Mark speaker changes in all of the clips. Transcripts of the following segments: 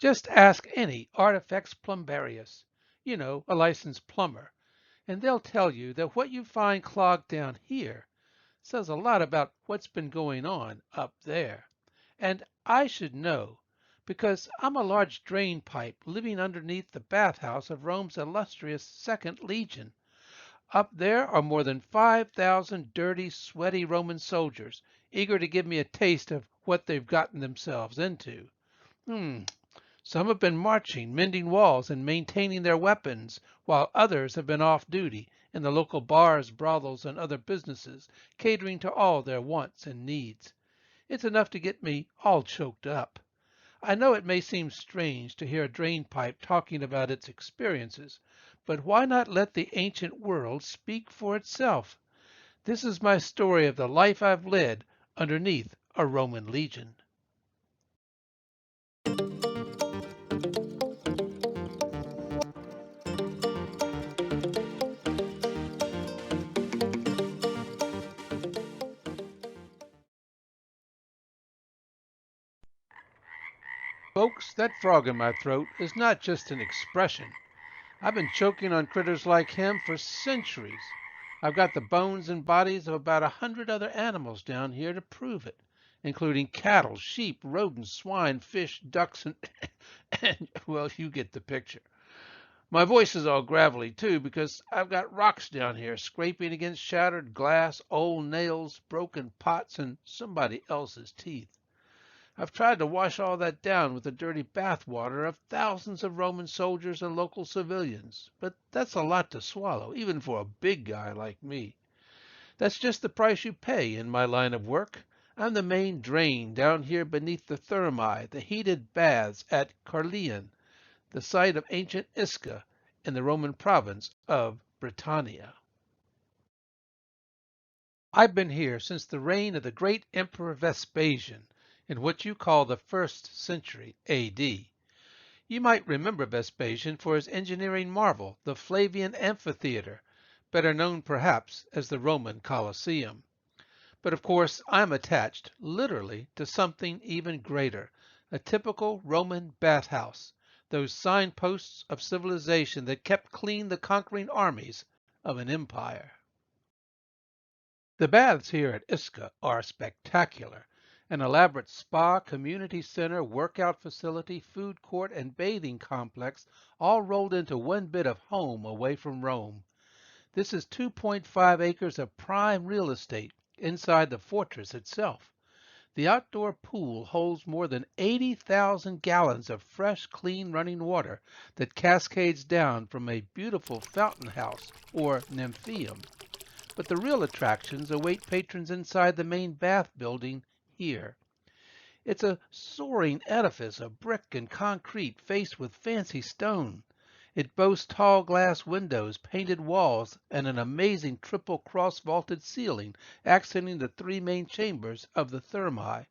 Speaker 1: Just ask any Artifex Plumbarius, a licensed plumber, and they'll tell you that what you find clogged down here says a lot about what's been going on up there. And I should know, because I'm a large drain pipe living underneath the bathhouse of Rome's illustrious Second Legion. Up there are more than 5,000 dirty, sweaty Roman soldiers, eager to give me a taste of what they've gotten themselves into. Hmm. Some have been marching, mending walls, and maintaining their weapons, while others have been off duty in the local bars, brothels, and other businesses, catering to all their wants and needs. It's enough to get me all choked up. I know it may seem strange to hear a drain pipe talking about its experiences, but why not let the ancient world speak for itself? This is my story of the life I've led underneath a Roman legion. Folks, that frog in my throat is not just an expression. I've been choking on critters like him for centuries. I've got the bones and bodies of about 100 other animals down here to prove it, including cattle, sheep, rodents, swine, fish, ducks, and well, you get the picture. My voice is all gravelly, too, because I've got rocks down here scraping against shattered glass, old nails, broken pots, and somebody else's teeth. I've tried to wash all that down with the dirty bath water of thousands of Roman soldiers and local civilians, but that's a lot to swallow, even for a big guy like me. That's just the price you pay in my line of work. I'm the main drain down here beneath the thermae, the heated baths at Caerleon, the site of ancient Isca in the Roman province of Britannia. I've been here since the reign of the great Emperor Vespasian in what you call the 1st century AD. You might remember Vespasian for his engineering marvel, the Flavian Amphitheater, better known perhaps as the Roman Colosseum. But of course, I'm attached, literally, to something even greater, a typical Roman bathhouse, those signposts of civilization that kept clean the conquering armies of an empire. The baths here at Isca are spectacular. An elaborate spa, community center, workout facility, food court, and bathing complex all rolled into one bit of home away from Rome. This is 2.5 acres of prime real estate inside the fortress itself. The outdoor pool holds more than 80,000 gallons of fresh, clean running water that cascades down from a beautiful fountain house or nymphaeum. But the real attractions await patrons inside the main bath building here. It's a soaring edifice of brick and concrete faced with fancy stone. It boasts tall glass windows, painted walls, and an amazing triple cross-vaulted ceiling accenting the three main chambers of the thermae.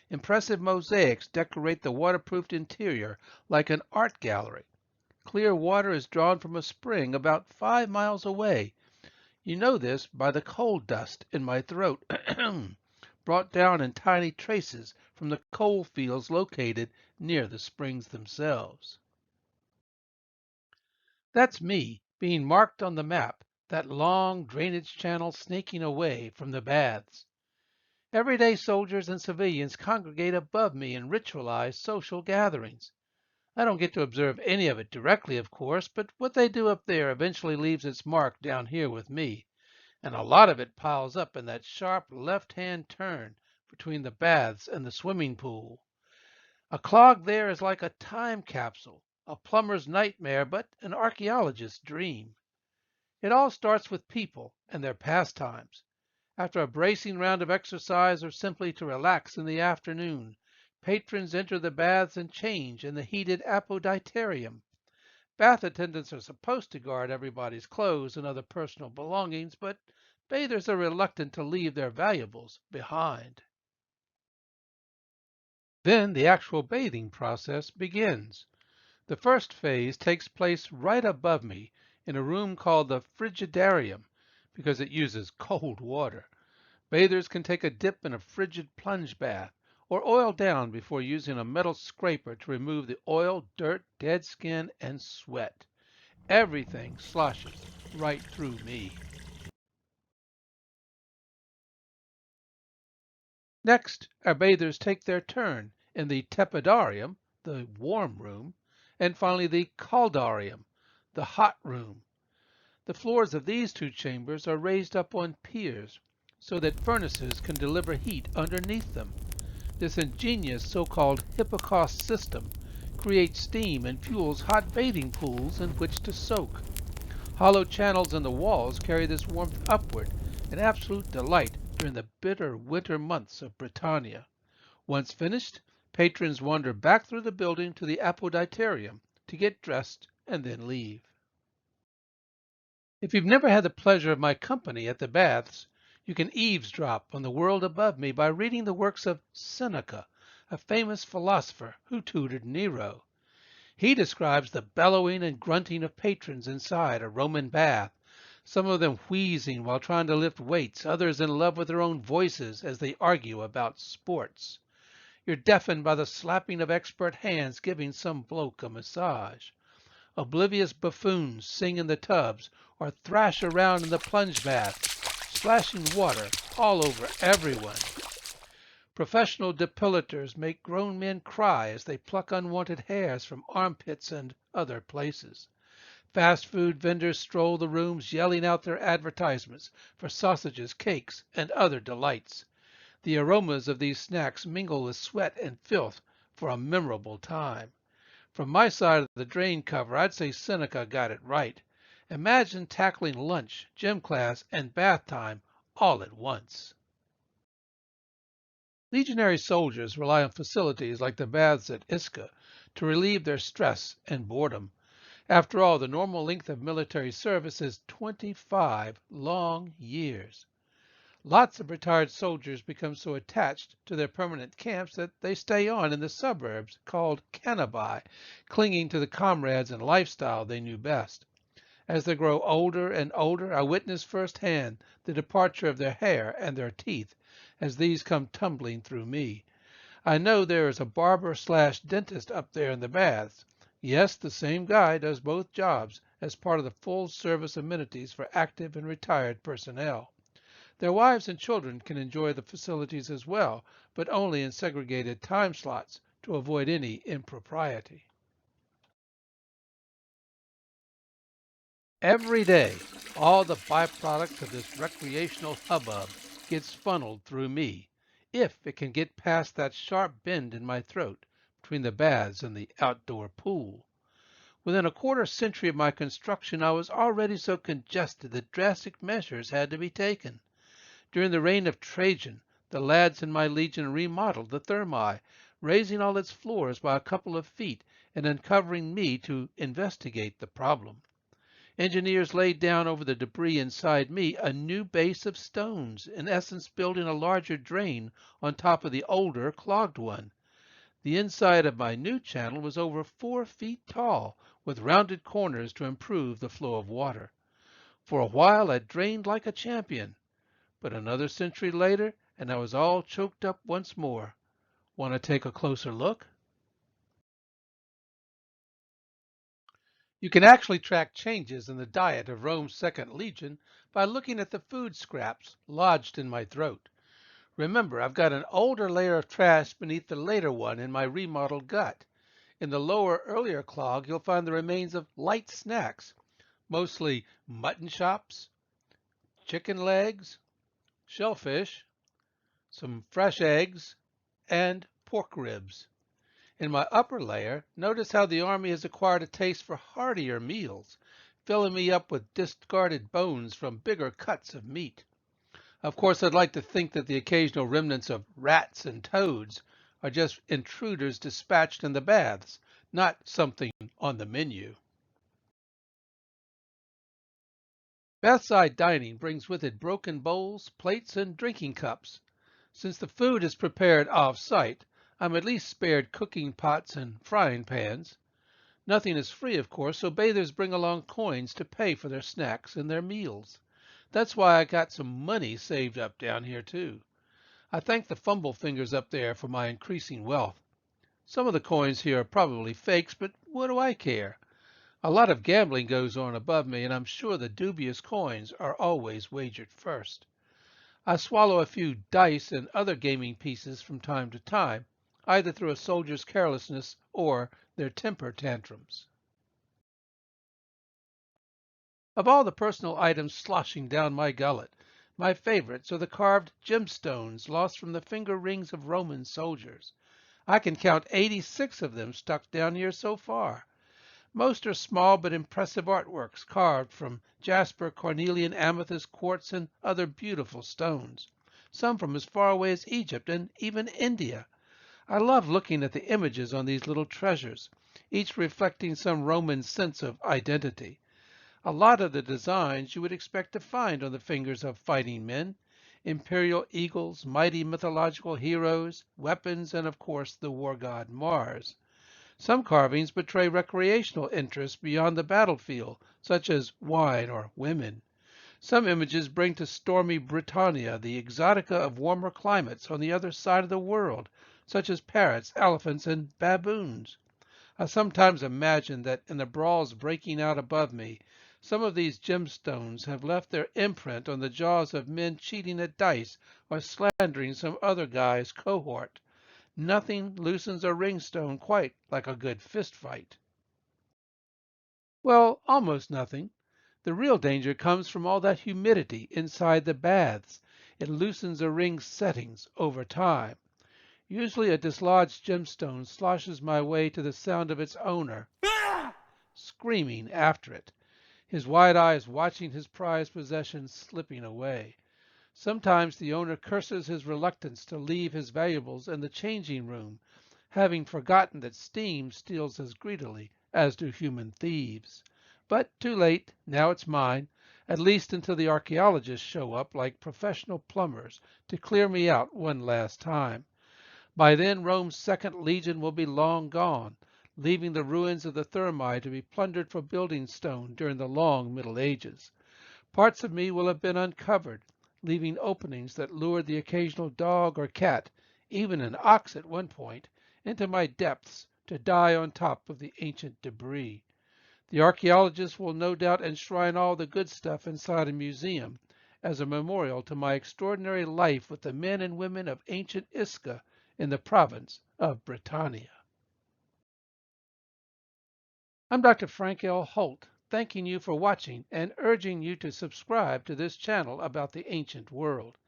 Speaker 1: Impressive mosaics decorate the waterproofed interior like an art gallery. Clear water is drawn from a spring about 5 miles away. You know this by the coal dust in my throat, brought down in tiny traces from the coal fields located near the springs themselves. That's me being marked on the map, that long drainage channel snaking away from the baths. Everyday soldiers and civilians congregate above me in ritualized social gatherings. I don't get to observe any of it directly, of course, but what they do up there eventually leaves its mark down here with me. And a lot of it piles up in that sharp left-hand turn between the baths and the swimming pool. A clog there is like a time capsule, a plumber's nightmare, but an archaeologist's dream. It all starts with people and their pastimes. After a bracing round of exercise or simply to relax in the afternoon, patrons enter the baths and change in the heated apoditarium. Bath attendants are supposed to guard everybody's clothes and other personal belongings, but bathers are reluctant to leave their valuables behind. Then the actual bathing process begins. The first phase takes place right above me in a room called the frigidarium because it uses cold water. Bathers can take a dip in a frigid plunge bath, or oil down before using a metal scraper to remove the oil, dirt, dead skin, and sweat. Everything sloshes right through me. Next, our bathers take their turn in the tepidarium, the warm room, and finally the caldarium, the hot room. The floors of these two chambers are raised up on piers so that furnaces can deliver heat underneath them. This ingenious so-called hypocaust system creates steam and fuels hot bathing pools in which to soak. Hollow channels in the walls carry this warmth upward, an absolute delight during the bitter winter months of Britannia. Once finished, patrons wander back through the building to the apoditerium to get dressed and then leave. If you've never had the pleasure of my company at the baths, you can eavesdrop on the world above me by reading the works of Seneca, a famous philosopher who tutored Nero. He describes the bellowing and grunting of patrons inside a Roman bath, some of them wheezing while trying to lift weights, others in love with their own voices as they argue about sports. You're deafened by the slapping of expert hands giving some bloke a massage. Oblivious buffoons sing in the tubs or thrash around in the plunge baths, splashing water all over everyone. Professional depilators make grown men cry as they pluck unwanted hairs from armpits and other places. Fast food vendors stroll the rooms yelling out their advertisements for sausages, cakes, and other delights. The aromas of these snacks mingle with sweat and filth for a memorable time. From my side of the drain cover, I'd say Seneca got it right. Imagine tackling lunch, gym class, and bath time all at once. Legionary soldiers rely on facilities like the baths at Isca to relieve their stress and boredom. After all, the normal length of military service is 25 long years. Lots of retired soldiers become so attached to their permanent camps that they stay on in the suburbs called canabi, clinging to the comrades and lifestyle they knew best. As they grow older and older, I witness firsthand the departure of their hair and their teeth as these come tumbling through me. I know there is a barber/dentist up there in the baths. Yes, the same guy does both jobs as part of the full service amenities for active and retired personnel. Their wives and children can enjoy the facilities as well, but only in segregated time slots to avoid any impropriety. Every day, all the byproducts of this recreational hubbub gets funneled through me, if it can get past that sharp bend in my throat between the baths and the outdoor pool. Within a quarter century of my construction, I was already so congested that drastic measures had to be taken. During the reign of Trajan, the lads in my legion remodeled the Thermae, raising all its floors by a couple of feet and uncovering me to investigate the problem. Engineers laid down over the debris inside me a new base of stones, in essence building a larger drain on top of the older clogged one. The inside of my new channel was over 4 feet tall, with rounded corners to improve the flow of water. For a while I drained like a champion, but another century later and I was all choked up once more. Want to take a closer look? You can actually track changes in the diet of Rome's Second Legion by looking at the food scraps lodged in my throat. Remember, I've got an older layer of trash beneath the later one in my remodeled gut. In the lower, earlier clog, you'll find the remains of light snacks, mostly mutton chops, chicken legs, shellfish, some fresh eggs, and pork ribs. In my upper layer, notice how the Army has acquired a taste for heartier meals, filling me up with discarded bones from bigger cuts of meat. Of course, I'd like to think that the occasional remnants of rats and toads are just intruders dispatched in the baths, not something on the menu. Bathside dining brings with it broken bowls, plates, and drinking cups. Since the food is prepared off-site, I'm at least spared cooking pots and frying pans. Nothing is free, of course, so bathers bring along coins to pay for their snacks and their meals. That's why I got some money saved up down here, too. I thank the fumble fingers up there for my increasing wealth. Some of the coins here are probably fakes, but what do I care? A lot of gambling goes on above me, and I'm sure the dubious coins are always wagered first. I swallow a few dice and other gaming pieces from time to time, either through a soldier's carelessness or their temper tantrums. Of all the personal items sloshing down my gullet, my favorites are the carved gemstones lost from the finger rings of Roman soldiers. I can count 86 of them stuck down here so far. Most are small but impressive artworks carved from jasper, cornelian, amethyst, quartz, and other beautiful stones. Some from as far away as Egypt and even India. I love looking at the images on these little treasures, each reflecting some Roman sense of identity. A lot of the designs you would expect to find on the fingers of fighting men, imperial eagles, mighty mythological heroes, weapons, and of course the war god Mars. Some carvings betray recreational interests beyond the battlefield, such as wine or women. Some images bring to stormy Britannia the exotica of warmer climates on the other side of the world, such as parrots, elephants, and baboons. I sometimes imagine that in the brawls breaking out above me, some of these gemstones have left their imprint on the jaws of men cheating at dice or slandering some other guy's cohort. Nothing loosens a ringstone quite like a good fist fight. Well, almost nothing. The real danger comes from all that humidity inside the baths. It loosens a ring's settings over time. Usually a dislodged gemstone sloshes my way to the sound of its owner screaming after it, his wide eyes watching his prized possession slipping away. Sometimes the owner curses his reluctance to leave his valuables in the changing room, having forgotten that steam steals as greedily as do human thieves. But too late, now it's mine, at least until the archaeologists show up like professional plumbers to clear me out one last time. By then Rome's second legion will be long gone, leaving the ruins of the Thermae to be plundered for building stone during the long Middle Ages. Parts of me will have been uncovered, leaving openings that lured the occasional dog or cat, even an ox at one point, into my depths to die on top of the ancient debris. The archaeologists will no doubt enshrine all the good stuff inside a museum as a memorial to my extraordinary life with the men and women of ancient Isca in the province of Britannia. I'm Dr. Frank L. Holt, thanking you for watching and urging you to subscribe to this channel about the ancient world.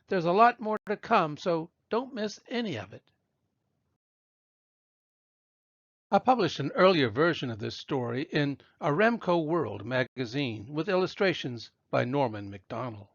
Speaker 1: There's a lot more to come, so don't miss any of it. I published an earlier version of this story in Aramco World magazine with illustrations by Norman MacDonald.